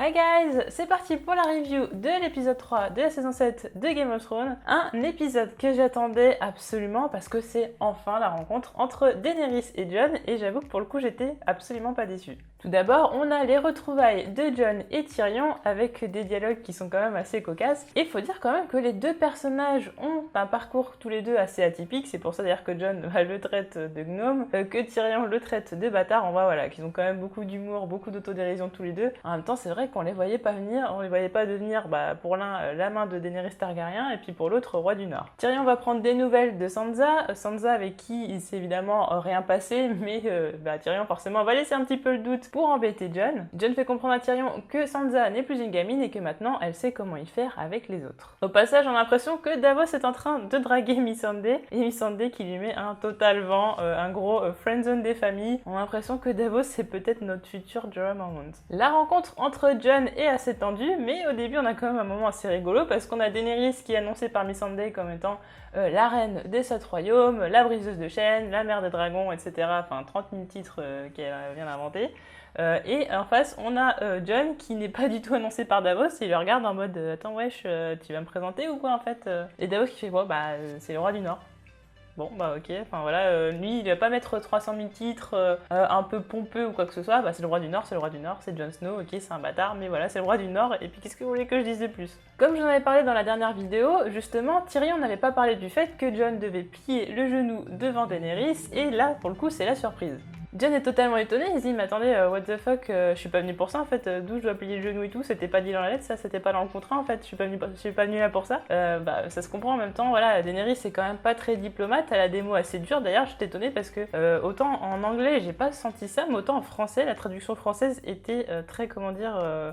Hi guys, c'est parti pour la review de l'épisode 3 de la saison 7 de Game of Thrones. Un épisode que j'attendais absolument parce que c'est enfin la rencontre entre Daenerys et Jon et j'avoue que pour le coup j'étais absolument pas déçue. Tout d'abord, on a les retrouvailles de Jon et Tyrion avec des dialogues qui sont quand même assez cocasses. Et il faut dire quand même que les deux personnages ont un parcours tous les deux assez atypique. C'est pour ça d'ailleurs que Jon le traite de gnome, que Tyrion le traite de bâtard. On voit voilà, qu'ils ont quand même beaucoup d'humour, beaucoup d'autodérision tous les deux. En même temps, c'est vrai qu'on les voyait pas venir. On les voyait pas devenir pour l'un la main de Daenerys Targaryen et puis pour l'autre roi du Nord. Tyrion va prendre des nouvelles de Sansa. Sansa avec qui il s'est évidemment rien passé, mais Tyrion forcément va laisser un petit peu le doute pour embêter Jon. Jon fait comprendre à Tyrion que Sansa n'est plus une gamine et que maintenant elle sait comment y faire avec les autres. Au passage, on a l'impression que Davos est en train de draguer Missandei et Missandei qui lui met un total vent, un gros friendzone des familles. On a l'impression que Davos c'est peut-être notre futur Jorah Mormont. La rencontre entre Jon est assez tendue, mais au début on a quand même un moment assez rigolo parce qu'on a Daenerys qui est annoncée par Missandei comme étant la reine des 7 royaumes, la briseuse de chaînes, la mère des dragons, etc. Enfin 30 000 titres qu'elle vient d'inventer. Et en face, on a Jon qui n'est pas du tout annoncé par Davos et il le regarde en mode attends wesh, tu vas me présenter ou quoi en fait Et Davos qui fait c'est le roi du Nord. Bon ok, enfin voilà, lui il va pas mettre 300 000 titres un peu pompeux ou quoi que ce soit, c'est le roi du Nord, c'est le roi du Nord, c'est Jon Snow, ok c'est un bâtard, mais voilà c'est le roi du Nord et puis qu'est-ce que vous voulez que je dise de plus? Comme j'en avais parlé dans la dernière vidéo, justement Tyrion n'avait pas parlé du fait que Jon devait plier le genou devant Daenerys et là pour le coup c'est la surprise. Jon est totalement étonné, il se dit mais attendez, what the fuck, je suis pas venu pour ça en fait, d'où je dois plier le genou et tout, c'était pas dit dans la lettre, ça c'était pas dans le contrat en fait, je suis pas venu là pour ça. Ça se comprend en même temps, voilà, Daenerys c'est quand même pas très diplomate, elle a des mots assez durs, d'ailleurs je suis étonnée parce que autant en anglais j'ai pas senti ça, mais autant en français, la traduction française était très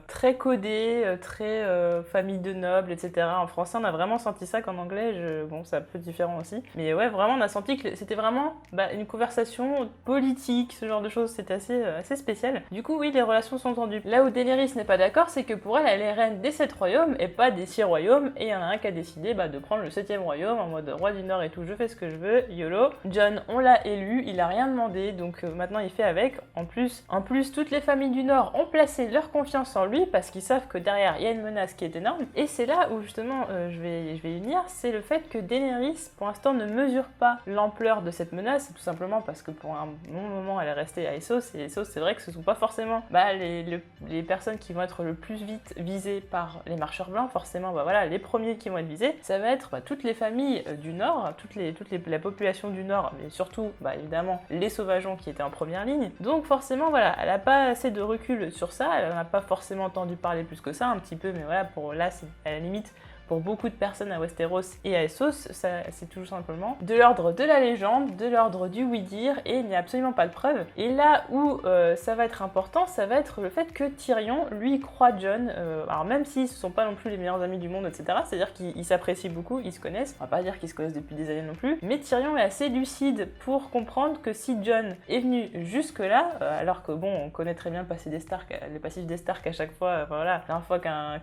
très codée, très famille de nobles, etc. En français on a vraiment senti ça qu'en anglais, bon c'est un peu différent aussi, mais ouais vraiment on a senti que c'était vraiment une conversation politique, ce genre de choses, c'était assez spécial. Du coup, oui, les relations sont tendues. Là où Daenerys n'est pas d'accord, c'est que pour elle, elle est reine des 7 royaumes et pas des 6 royaumes, et il y en a un qui a décidé de prendre le 7e royaume en mode roi du Nord et tout, je fais ce que je veux, YOLO. Jon, on l'a élu, il a rien demandé, donc maintenant il fait avec. En plus, toutes les familles du Nord ont placé leur confiance en lui parce qu'ils savent que derrière, il y a une menace qui est énorme, et c'est là où justement, je vais y venir, c'est le fait que Daenerys, pour l'instant, ne mesure pas l'ampleur de cette menace, tout simplement parce que pour un bon moment, elle est restée à Essos, et Essos c'est vrai que ce sont pas forcément les personnes qui vont être le plus vite visées par les marcheurs blancs, forcément les premiers qui vont être visés, ça va être toutes les familles du Nord, la population du Nord, mais surtout évidemment les sauvageons qui étaient en première ligne, donc forcément elle a pas assez de recul sur ça, elle en a pas forcément entendu parler plus que ça, un petit peu, mais pour là c'est à la limite. Pour beaucoup de personnes à Westeros et à Essos, c'est tout simplement de l'ordre de la légende, de l'ordre du oui-dire, et il n'y a absolument pas de preuves. Et là où ça va être important, ça va être le fait que Tyrion, lui, croit Jon, alors même s'ils ne sont pas non plus les meilleurs amis du monde, etc., c'est-à-dire qu'ils s'apprécient beaucoup, ils se connaissent, on va pas dire qu'ils se connaissent depuis des années non plus, mais Tyrion est assez lucide pour comprendre que si Jon est venu jusque-là, alors que bon, on connaît très bien le passif des Stark à chaque fois, la dernière fois qu'un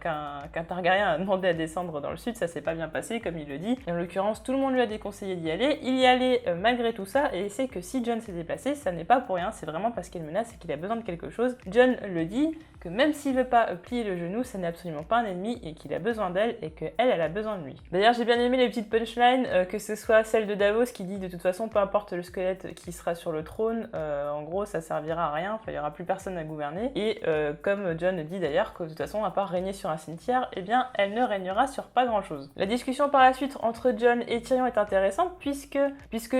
Targaryen a demandé à descendre dans le sud, ça s'est pas bien passé comme il le dit. Et en l'occurrence, tout le monde lui a déconseillé d'y aller. Il y allait malgré tout ça et c'est que si Jon s'est déplacé, ça n'est pas pour rien, c'est vraiment parce qu'il y a une menace et qu'il a besoin de quelque chose. Jon le dit que même s'il veut pas plier le genou, ça n'est absolument pas un ennemi et qu'il a besoin d'elle et qu'elle, elle a besoin de lui. D'ailleurs, j'ai bien aimé les petites punchlines, que ce soit celle de Davos qui dit de toute façon, peu importe le squelette qui sera sur le trône, en gros, ça servira à rien, il y aura plus personne à gouverner. Et comme Jon dit d'ailleurs que de toute façon, à part régner sur un cimetière, eh bien, elle ne régnera sur pas grand chose. La discussion par la suite entre Jon et Tyrion est intéressante puisque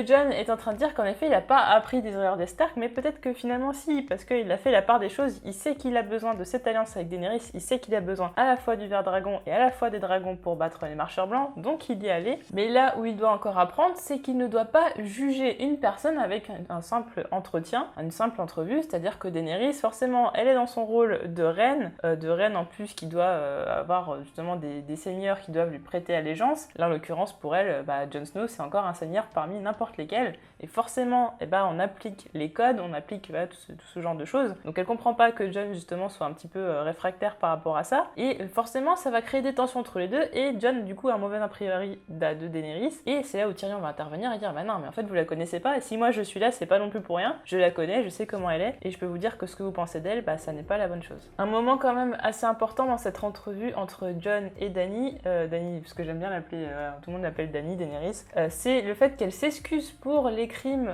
Jon est en train de dire qu'en effet il n'a pas appris des erreurs des Stark, mais peut-être que finalement si, parce qu'il a fait la part des choses, il sait qu'il a besoin de cette alliance avec Daenerys, il sait qu'il a besoin à la fois du ver dragon et à la fois des dragons pour battre les marcheurs blancs, donc il y est allé. Mais là où il doit encore apprendre, c'est qu'il ne doit pas juger une personne avec un simple entretien, une simple entrevue, c'est-à-dire que Daenerys, forcément, elle est dans son rôle de reine en plus qui doit avoir justement des seigneurs seigneurs qui doivent lui prêter allégeance. Là, en l'occurrence, pour elle, Jon Snow, c'est encore un seigneur parmi n'importe lesquels. Et forcément, on applique les codes, on applique tout ce genre de choses. Donc elle comprend pas que Jon, justement, soit un petit peu réfractaire par rapport à ça. Et forcément, ça va créer des tensions entre les deux. Et Jon, du coup, a un mauvais a priori de Daenerys. Et c'est là où Tyrion va intervenir et dire, non, mais en fait, vous la connaissez pas. Et si moi, je suis là, c'est pas non plus pour rien. Je la connais, je sais comment elle est. Et je peux vous dire que ce que vous pensez d'elle, ça n'est pas la bonne chose. Un moment quand même assez important dans cette entrevue entre Jon et Dany, parce que j'aime bien l'appeler, tout le monde l'appelle Dany, Daenerys, c'est le fait qu'elle s'excuse pour les crimes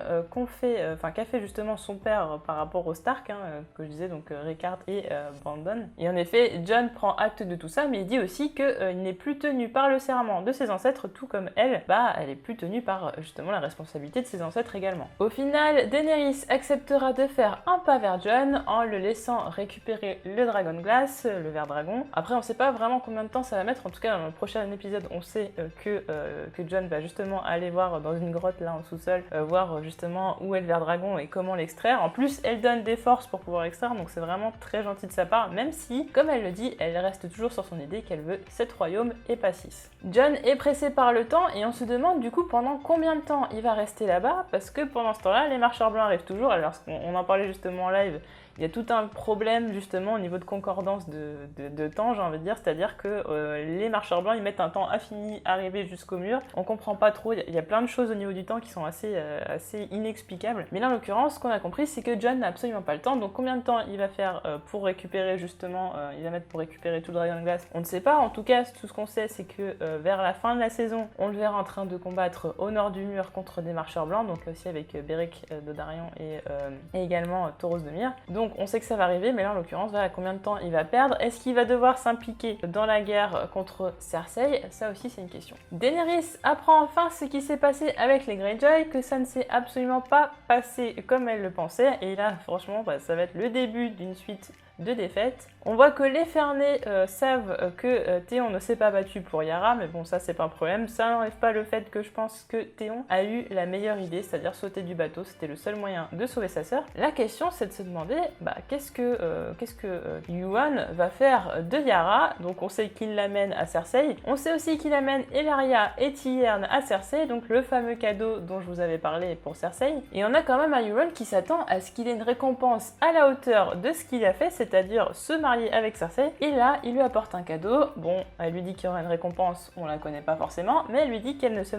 qu'a fait justement son père par rapport aux Stark, que je disais, donc Rickard et Brandon. Et en effet, Jon prend acte de tout ça, mais il dit aussi qu'il n'est plus tenu par le serment de ses ancêtres, tout comme elle, elle est plus tenue par justement la responsabilité de ses ancêtres également. Au final, Daenerys acceptera de faire un pas vers Jon en le laissant récupérer le Dragon Glass, le ver dragon. Après, on sait pas vraiment combien de temps ça va mettre. En tout cas, dans le prochain épisode, on sait que Jon va justement aller voir dans une grotte là en sous-sol, voir justement où est le ver dragon et comment l'extraire. En plus, elle donne des forces pour pouvoir l'extraire, donc c'est vraiment très gentil de sa part, même si, comme elle le dit, elle reste toujours sur son idée qu'elle veut 7 royaumes et pas 6. Jon est pressé par le temps et on se demande du coup pendant combien de temps il va rester là-bas, parce que pendant ce temps-là, les marcheurs blancs arrivent toujours. Alors, on en parlait justement en live, il y a tout un problème justement au niveau de concordance de temps, j'ai envie de dire, c'est-à-dire que les marcheurs blancs, ils mettent un temps infini à arriver jusqu'au mur. On comprend pas trop, il y a plein de choses au niveau du temps qui sont assez inexplicables. Mais là, en l'occurrence, ce qu'on a compris, c'est que Jon n'a absolument pas le temps. Donc combien de temps il va faire pour récupérer justement, il va mettre pour récupérer tout le Dragon Glass, on ne sait pas. En tout cas, tout ce qu'on sait, c'est que vers la fin de la saison, on le verra en train de combattre au nord du mur contre des marcheurs blancs, donc aussi avec Beric Dondarrion et également Thoros de Myr. Donc on sait que ça va arriver, mais là en l'occurrence, voilà combien de temps il va perdre. Est-ce qu'il va devoir s'impliquer dans la guerre contre Cersei? Ça aussi c'est une question. Daenerys apprend enfin ce qui s'est passé avec les Greyjoy, que ça ne s'est absolument pas passé comme elle le pensait, et là franchement ça va être le début d'une suite de défaites. On voit que les Fernés savent que Théon ne s'est pas battu pour Yara, mais bon ça c'est pas un problème. Ça n'enlève pas le fait que je pense que Théon a eu la meilleure idée, c'est-à-dire sauter du bateau, c'était le seul moyen de sauver sa sœur. La question c'est de se demander qu'est-ce que Euron va faire de Yara. Donc on sait qu'il l'amène à Cersei, on sait aussi qu'il amène Ellaria et Tyrion à Cersei, donc le fameux cadeau dont je vous avais parlé pour Cersei. Et on a quand même un Euron qui s'attend à ce qu'il ait une récompense à la hauteur de ce qu'il a fait, c'est-à-dire se marier avec Cersei, et là il lui apporte un cadeau. Bon, elle lui dit qu'il y aura une récompense, on la connaît pas forcément, mais elle lui dit qu'elle ne se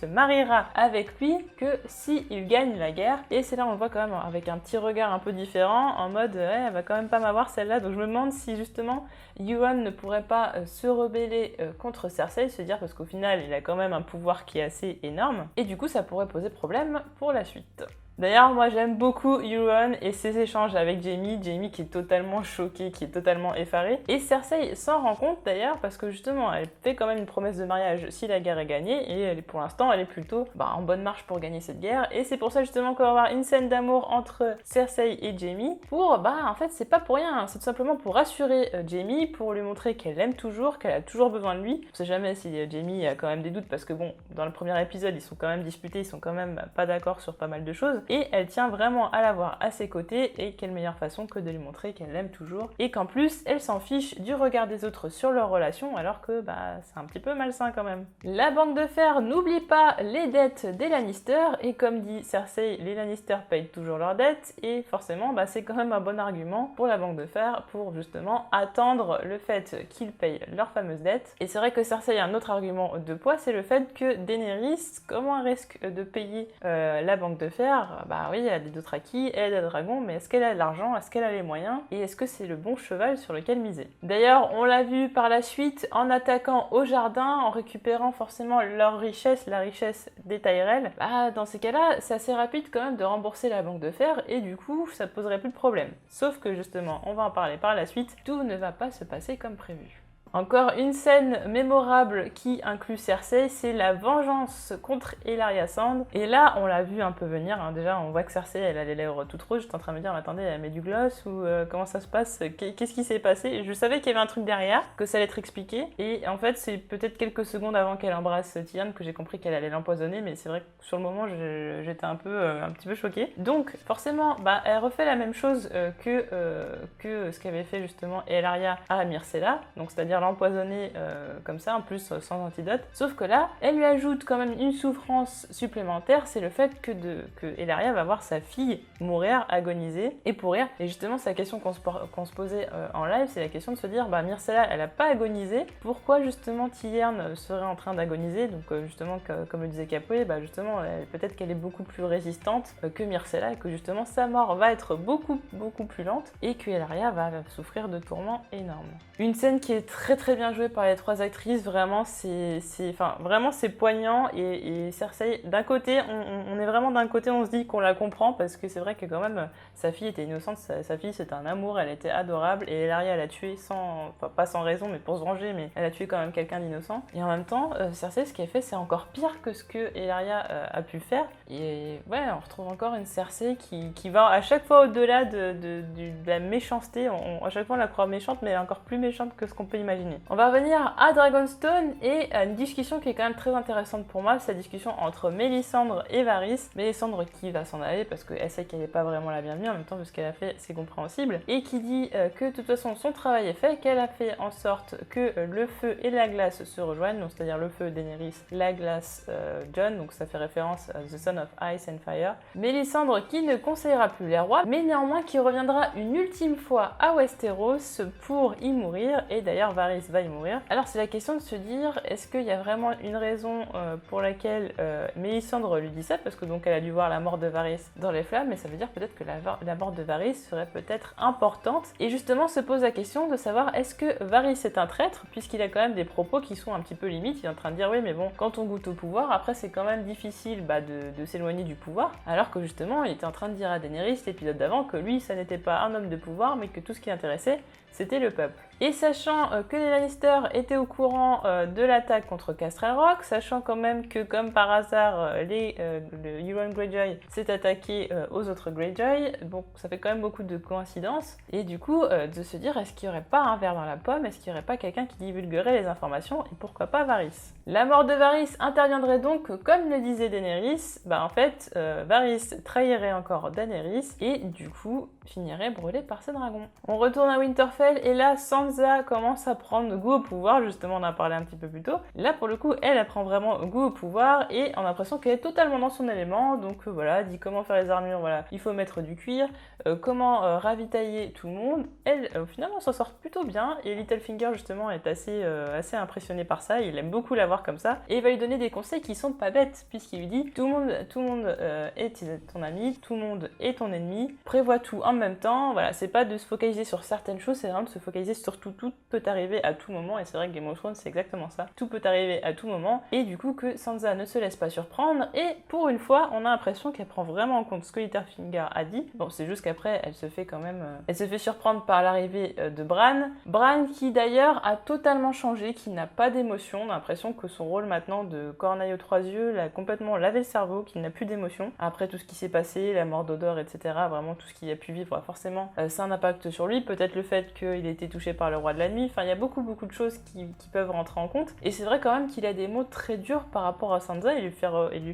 mariera avec lui que si il gagne la guerre. Et c'est là on le voit quand même avec un petit regard un peu différent, en mode elle va quand même pas m'avoir celle-là. Donc je me demande si justement Euron ne pourrait pas se rebeller contre Cersei, se dire, parce qu'au final il a quand même un pouvoir qui est assez énorme, et du coup ça pourrait poser problème pour la suite. D'ailleurs, moi j'aime beaucoup Euron et ses échanges avec Jaime qui est totalement choquée, qui est totalement effarée. Et Cersei s'en rend compte d'ailleurs, parce que justement elle fait quand même une promesse de mariage si la guerre est gagnée, et pour l'instant elle est plutôt en bonne marche pour gagner cette guerre. Et c'est pour ça justement qu'on va avoir une scène d'amour entre Cersei et Jaime, pour en fait c'est pas pour rien, c'est tout simplement pour rassurer Jaime, pour lui montrer qu'elle l'aime toujours, qu'elle a toujours besoin de lui. On sait jamais si Jaime a quand même des doutes, parce que bon, dans le premier épisode ils sont quand même disputés, ils sont quand même pas d'accord sur pas mal de choses. Et elle tient vraiment à l'avoir à ses côtés, et quelle meilleure façon que de lui montrer qu'elle l'aime toujours, et qu'en plus elle s'en fiche du regard des autres sur leur relation, alors que c'est un petit peu malsain quand même. La Banque de Fer n'oublie pas les dettes des Lannister, et comme dit Cersei, les Lannister payent toujours leurs dettes, et forcément c'est quand même un bon argument pour la Banque de Fer pour justement attendre le fait qu'ils payent leurs fameuses dettes. Et c'est vrai que Cersei a un autre argument de poids, c'est le fait que Daenerys, comment elle risque de payer la Banque de Fer? Oui, elle a des d'autres acquis, elle a des dragons, mais est-ce qu'elle a de l'argent, est-ce qu'elle a les moyens, et est-ce que c'est le bon cheval sur lequel miser? D'ailleurs, on l'a vu par la suite en attaquant au jardin, en récupérant forcément leur richesse, la richesse des Tyrell. Dans ces cas-là, c'est assez rapide quand même de rembourser la Banque de Fer, et du coup, ça poserait plus de problème. Sauf que justement, on va en parler par la suite, tout ne va pas se passer comme prévu. Encore une scène mémorable qui inclut Cersei, c'est la vengeance contre Ellaria Sand. Et là, on l'a vu un peu venir, déjà on voit que Cersei, elle a les lèvres toutes rouges, j'étais en train de me dire, attendez, elle met du gloss ou comment ça se passe? Qu'est-ce qui s'est passé? Je savais qu'il y avait un truc derrière, que ça allait être expliqué, et en fait c'est peut-être quelques secondes avant qu'elle embrasse Tyrion que j'ai compris qu'elle allait l'empoisonner, mais c'est vrai que sur le moment j'étais un petit peu choquée. Donc forcément, elle refait la même chose que ce qu'avait fait justement Ellaria à Myrcella, donc c'est-à-dire c'est-à-dire l'empoisonner comme ça, en plus sans antidote. Sauf que là, elle lui ajoute quand même une souffrance supplémentaire, c'est le fait que Ellaria va voir sa fille mourir, agoniser, et pourrir. Et justement, c'est la question qu'on se posait en live, c'est la question de se dire, bah Myrcella, elle a pas agonisé, pourquoi justement Tierne serait en train d'agoniser? Donc justement, comme le disait Capoe, bah justement, peut-être qu'elle est beaucoup plus résistante que Myrcella, et que justement sa mort va être beaucoup plus lente, et que Ellaria va souffrir de tourments énormes. Une scène qui est très bien jouée par les 3 actrices, vraiment c'est poignant, et Cersei, d'un côté, on est vraiment d'un côté, on se dit qu'on la comprend, parce que c'est vrai que quand même, sa fille était innocente, sa fille c'était un amour, elle était adorable, et Ellaria elle a tué pas sans raison, mais pour se venger, mais elle a tué quand même quelqu'un d'innocent. Et en même temps, Cersei, ce qu'elle fait, c'est encore pire que ce que Ellaria a pu faire, et ouais, on retrouve encore une Cersei qui va à chaque fois au-delà de la méchanceté, à chaque fois on la croit méchante, mais elle est encore plus méchante que ce qu'on peut imaginer. On va revenir à Dragonstone, et à une discussion qui est quand même très intéressante pour moi, c'est la discussion entre Mélisandre et Varys. Mélisandre qui va s'en aller parce qu'elle sait qu'elle n'est pas vraiment la bienvenue, en même temps parce qu'elle a fait, c'est compréhensible, et qui dit que de toute façon son travail est fait, qu'elle a fait en sorte que le feu et la glace se rejoignent, donc c'est-à-dire le feu Daenerys, la glace Jon, donc ça fait référence à The Son of Ice and Fire. Mélisandre qui ne conseillera plus les rois, mais néanmoins qui reviendra une ultime fois à Westeros pour y mourir, et d'ailleurs Varys va y mourir. Alors c'est la question de se dire, est-ce qu'il y a vraiment une raison pour laquelle Mélisandre lui dit ça, parce que donc elle a dû voir la mort de Varys dans les flammes, mais ça veut dire peut-être que la mort de Varys serait peut-être importante, et justement se pose la question de savoir est-ce que Varys est un traître, puisqu'il a quand même des propos qui sont un petit peu limites, il est en train de dire oui mais bon, quand on goûte au pouvoir, après c'est quand même difficile de s'éloigner du pouvoir, alors que justement il était en train de dire à Daenerys l'épisode d'avant que lui ça n'était pas un homme de pouvoir, mais que tout ce qui l'intéressait c'était le peuple. Et sachant que les Lannister étaient au courant de l'attaque contre Castrel Rock, sachant quand même que comme par hasard le Euron Greyjoy s'est attaqué aux autres Greyjoy, bon ça fait quand même beaucoup de coïncidences, et du coup de se dire est-ce qu'il n'y aurait pas un ver dans la pomme, est-ce qu'il n'y aurait pas quelqu'un qui divulguerait les informations, et pourquoi pas Varys. La mort de Varys interviendrait donc comme le disait Daenerys, bah en fait Varys trahirait encore Daenerys, et du coup finirait brûlé par ses dragons. On retourne à Winterfell, et là Sansa commence à prendre goût au pouvoir, justement on en a parlé un petit peu plus tôt. Là pour le coup elle prend vraiment goût au pouvoir, et on a l'impression qu'elle est totalement dans son élément, donc voilà, dit comment faire les armures, voilà, il faut mettre du cuir, comment ravitailler tout le monde. Elle finalement s'en sort plutôt bien, et Littlefinger justement est assez impressionné par ça, il aime beaucoup la voir comme ça, et il va lui donner des conseils qui sont pas bêtes, puisqu'il lui dit tout le monde est ton ami, tout le monde est ton ennemi, prévois tout en même temps, voilà, c'est pas de se focaliser sur certaines choses, c'est vraiment de se focaliser sur tout peut arriver à tout moment, et c'est vrai que Game of Thrones c'est exactement ça, tout peut arriver à tout moment, et du coup que Sansa ne se laisse pas surprendre, et pour une fois on a l'impression qu'elle prend vraiment en compte ce que Littlefinger a dit. Bon, c'est juste qu'après elle se fait quand même elle se fait surprendre par l'arrivée de Bran qui d'ailleurs a totalement changé, qui n'a pas d'émotion, on a l'impression que son rôle maintenant de Corneille aux 3 yeux l'a complètement lavé le cerveau, qu'il n'a plus d'émotion après tout ce qui s'est passé, la mort d'Odor, etc., vraiment tout ce qu'il a pu vivre, forcément ça a un impact sur lui, peut-être le fait qu'il ait été touché par le roi de la nuit, enfin il y a beaucoup de choses qui peuvent rentrer en compte, et c'est vrai quand même qu'il a des mots très durs par rapport à Sansa, et lui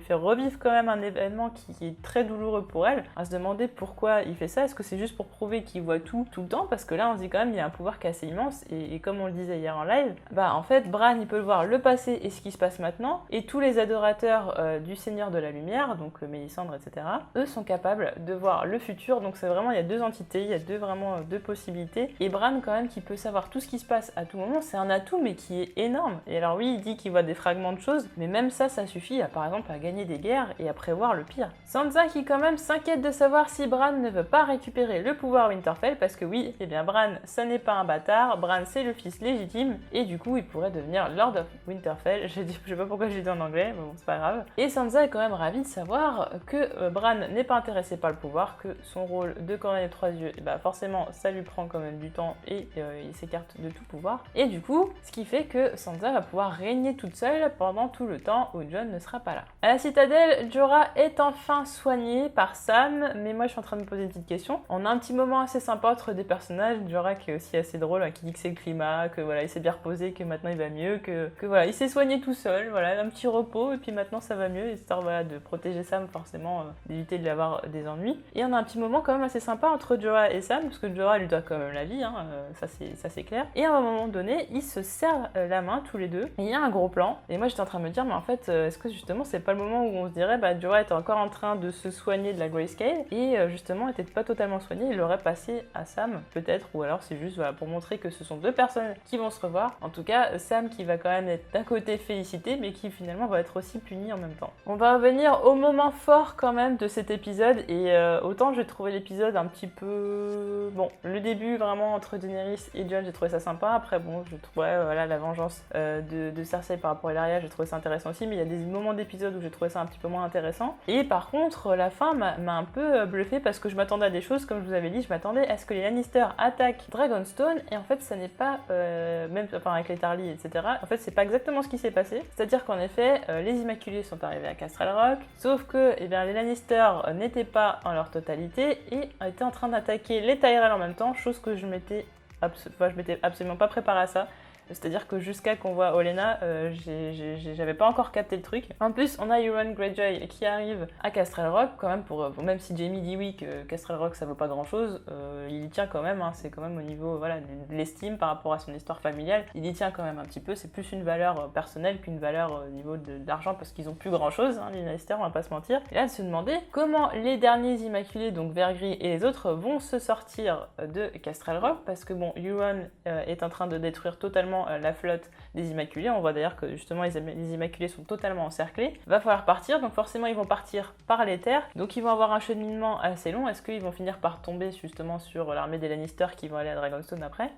fait revivre quand même un événement qui est très douloureux pour elle, à se demander pourquoi il fait ça, est-ce que c'est juste pour prouver qu'il voit tout le temps, parce que là on se dit quand même il y a un pouvoir qui est assez immense, et comme on le disait hier en live, bah en fait Bran il peut voir le passé et ce qui se passe maintenant, et tous les adorateurs du Seigneur de la Lumière, donc Mélisandre, etc., eux sont capables de voir le futur, donc c'est vraiment, il y a deux entités, il y a deux possibilités, et Bran quand même qui peut savoir tout ce qui se passe à tout moment, c'est un atout mais qui est énorme. Et alors oui, il dit qu'il voit des fragments de choses, mais même ça suffit par exemple à gagner des guerres et à prévoir le pire. Sansa qui quand même s'inquiète de savoir si Bran ne veut pas récupérer le pouvoir Winterfell, parce que oui, eh bien Bran ça n'est pas un bâtard, Bran c'est le fils légitime, et du coup il pourrait devenir Lord of Winterfell, je sais pas pourquoi j'ai dit en anglais, mais bon c'est pas grave. Et Sansa est quand même ravie de savoir que Bran n'est pas intéressé par le pouvoir, que son rôle de Corneille aux 3 yeux, bah forcément ça lui prend quand même du temps, et il s'écarte de tout pouvoir, et du coup ce qui fait que Sansa va pouvoir régner toute seule pendant tout le temps où Jon ne sera pas là. À la citadelle, Jorah est enfin soigné par Sam, mais moi je suis en train de me poser une petite question. On a un petit moment assez sympa entre des personnages, Jorah qui est aussi assez drôle, hein, qui dit que c'est le climat, que voilà il s'est bien reposé, que maintenant il va mieux, que voilà il s'est soigné tout seul, voilà un petit repos, et puis maintenant ça va mieux, histoire voilà de protéger Sam forcément, d'éviter de lui avoir des ennuis. Et on a un petit moment quand même assez sympa sympa entre Jorah et Sam, parce que Jorah lui doit quand même la vie, hein, ça c'est clair. Et à un moment donné, ils se serrent la main tous les deux, et il y a un gros plan. Et moi j'étais en train de me dire, mais en fait, est-ce que justement c'est pas le moment où on se dirait, bah Jorah était encore en train de se soigner de la Grayscale, et justement était pas totalement soigné, il l'aurait passé à Sam, peut-être, ou alors c'est juste voilà, pour montrer que ce sont deux personnes qui vont se revoir. En tout cas, Sam qui va quand même être d'un côté félicité, mais qui finalement va être aussi puni en même temps. On va revenir au moment fort quand même de cet épisode, et autant j'ai trouvé l'épisode un petit peu... Bon, le début vraiment entre Daenerys et Jon, j'ai trouvé ça sympa. Après bon, je trouvais voilà, la vengeance de Cersei par rapport à Ellaria, j'ai trouvé ça intéressant aussi, mais il y a des moments d'épisode où j'ai trouvé ça un petit peu moins intéressant. Et par contre, la fin m'a un peu bluffé parce que je m'attendais à des choses, comme je vous avais dit, je m'attendais à ce que les Lannister attaquent Dragonstone, et en fait ça n'est pas, même enfin, avec les Tarly, etc., en fait c'est pas exactement ce qui s'est passé. C'est-à-dire qu'en effet, les Immaculés sont arrivés à Castle Rock, sauf que eh bien, les Lannister n'étaient pas en leur totalité et étaient en train d'attaquer les Tyrell en même temps, chose que je m'étais absolument pas préparée à ça. C'est-à-dire que jusqu'à qu'on voit Olenna, j'avais pas encore capté le truc. En plus, on a Euron Greyjoy qui arrive à Castrel Rock, quand même, même si Jaime dit oui que Castrel Rock ça vaut pas grand-chose, il y tient quand même, hein, c'est quand même au niveau voilà, de l'estime par rapport à son histoire familiale, il y tient quand même un petit peu, c'est plus une valeur personnelle qu'une valeur au niveau de l'argent, parce qu'ils ont plus grand-chose, hein, les Lannister, on va pas se mentir. Et là, elle se demandait comment les derniers Immaculés, donc Vergris et les autres, vont se sortir de Castrel Rock, parce que bon, Euron est en train de détruire totalement la flotte des Immaculés. On voit d'ailleurs que justement les Immaculés sont totalement encerclés. Va falloir partir, donc forcément ils vont partir par les terres, donc ils vont avoir un cheminement assez long. Est-ce qu'ils vont finir par tomber justement sur l'armée des Lannister qui vont aller à Dragonstone après ?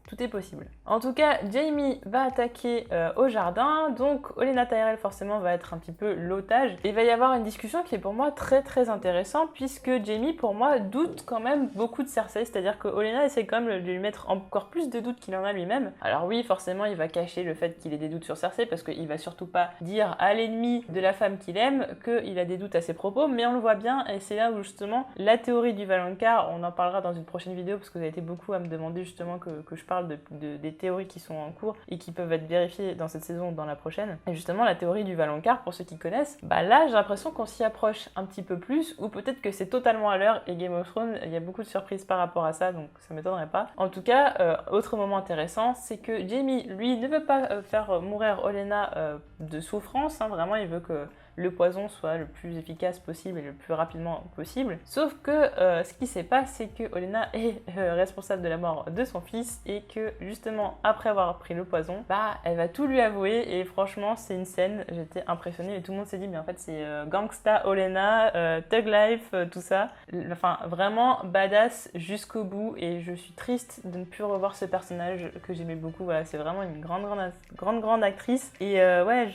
Tout est possible. En tout cas, Jaime va attaquer au jardin, donc Olenna Tyrell forcément va être un petit peu l'otage. Et il va y avoir une discussion qui est pour moi très très intéressante, puisque Jaime pour moi doute quand même beaucoup de Cersei, c'est-à-dire que Olenna essaie quand même de lui mettre encore plus de doutes qu'il en a lui-même. Alors oui, forcément il va cacher le fait qu'il ait des doutes sur Cersei, parce qu'il va surtout pas dire à l'ennemi de la femme qu'il aime qu'il a des doutes à ses propos, mais on le voit bien, et c'est là où justement la théorie du Valonqar, on en parlera dans une prochaine vidéo, parce que vous avez été beaucoup à me demander justement que je parle des théories qui sont en cours et qui peuvent être vérifiées dans cette saison ou dans la prochaine. Et justement, la théorie du Valonqar, pour ceux qui connaissent, bah là, j'ai l'impression qu'on s'y approche un petit peu plus, ou peut-être que c'est totalement à l'heure, et Game of Thrones, il y a beaucoup de surprises par rapport à ça, donc ça m'étonnerait pas. En tout cas, autre moment intéressant, c'est que Jaime, lui, ne veut pas faire mourir Olenna de souffrance, hein, vraiment, il veut que le poison soit le plus efficace possible et le plus rapidement possible. Sauf que ce qui se passe, c'est que Olenna est responsable de la mort de son fils, et que justement après avoir pris le poison, bah elle va tout lui avouer, et franchement c'est une scène, j'étais impressionnée et tout le monde s'est dit mais en fait c'est gangsta Olenna, thug life, tout ça. Enfin vraiment badass jusqu'au bout, et je suis triste de ne plus revoir ce personnage que j'aimais beaucoup. Voilà, c'est vraiment une grande actrice, et ouais,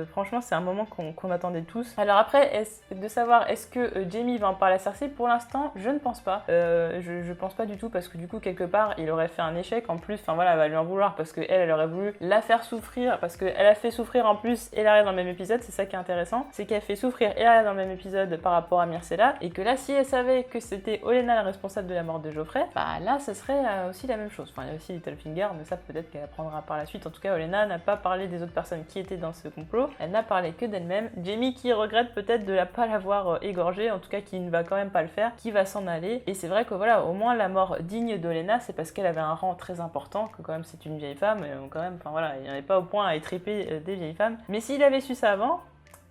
franchement c'est un moment qu'on attend tous. Alors après, de savoir est-ce que Jaime va en parler à Cersei, pour l'instant, je ne pense pas. Je pense pas du tout, parce que du coup, quelque part, il aurait fait un échec. En plus, enfin voilà, elle va lui en vouloir, parce qu'elle aurait voulu la faire souffrir, parce qu'elle a fait souffrir en plus Ellaria dans le même épisode. C'est ça qui est intéressant, c'est qu'elle fait souffrir Ellaria dans le même épisode par rapport à Myrcella, et que là, si elle savait que c'était Olenna la responsable de la mort de Joffrey, bah là, ce serait aussi la même chose. Enfin, il y a aussi Littlefinger, mais ça, peut-être qu'elle apprendra par la suite. En tout cas, Olenna n'a pas parlé des autres personnes qui étaient dans ce complot. Elle n'a parlé que d'elle-même. Jaime qui regrette peut-être de ne pas l'avoir égorgée, en tout cas qui ne va quand même pas le faire, qui va s'en aller. Et c'est vrai que voilà, au moins la mort digne d'Olenna, c'est parce qu'elle avait un rang très important, que quand même c'est une vieille femme, et quand même, enfin voilà, il n'y en avait pas au point à étriper des vieilles femmes. Mais s'il avait su ça avant,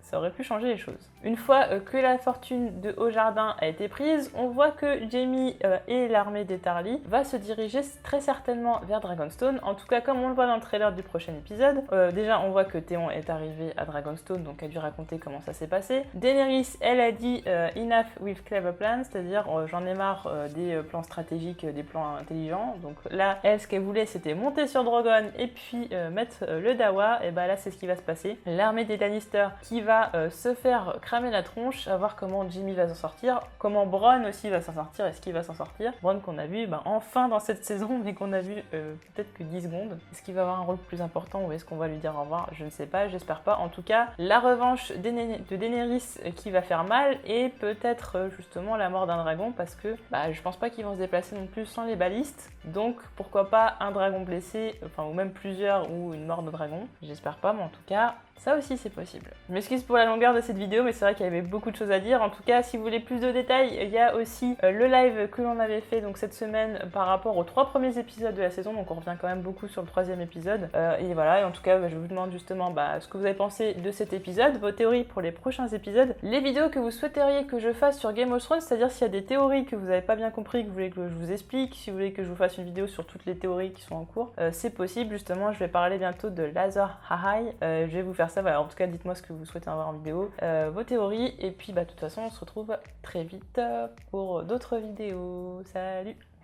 ça aurait pu changer les choses. Une fois que la fortune de Haut-Jardin a été prise, on voit que Jaime et l'armée des Tarly va se diriger très certainement vers Dragonstone, en tout cas comme on le voit dans le trailer du prochain épisode. Déjà on voit que Théon est arrivé à Dragonstone, donc elle a dû raconter comment ça s'est passé. Daenerys, elle a dit enough with clever plans, c'est-à-dire j'en ai marre des plans stratégiques, des plans intelligents. Donc là, elle, ce qu'elle voulait, c'était monter sur Drogon et puis mettre le Dawa, et bah là c'est ce qui va se passer. L'armée des Lannister qui va se faire cramer la tronche, à voir comment Jaime va s'en sortir, comment Bronn aussi va s'en sortir, est-ce qu'il va s'en sortir. Bronn qu'on a vu enfin dans cette saison, mais qu'on a vu peut-être que 10 secondes. Est-ce qu'il va avoir un rôle plus important, ou est-ce qu'on va lui dire au revoir? Je ne sais pas, j'espère pas. En tout cas, la revanche de Daenerys qui va faire mal, et peut-être justement la mort d'un dragon, parce que je pense pas qu'ils vont se déplacer non plus sans les balistes, donc pourquoi pas un dragon blessé, enfin ou même plusieurs ou une mort de dragon. J'espère pas, mais en tout cas, ça aussi c'est possible. Je m'excuse pour la longueur de cette vidéo, mais c'est vrai qu'il y avait beaucoup de choses à dire. En tout cas, si vous voulez plus de détails, il y a aussi le live que l'on avait fait donc cette semaine par rapport aux 3 premiers épisodes de la saison, donc on revient quand même beaucoup sur le 3e épisode. Et voilà, et en tout cas, je vous demande justement ce que vous avez pensé de cet épisode, vos théories pour les prochains épisodes, les vidéos que vous souhaiteriez que je fasse sur Game of Thrones, c'est-à-dire s'il y a des théories que vous n'avez pas bien compris, que vous voulez que je vous explique, si vous voulez que je vous fasse une vidéo sur toutes les théories qui sont en cours, c'est possible. Justement, je vais parler bientôt de Lazar Ahai, je vais vous faire ça, voilà. En tout cas, dites-moi ce que vous souhaitez avoir en vidéo, vos théories, et puis de toute façon, on se retrouve très vite pour d'autres vidéos. Salut!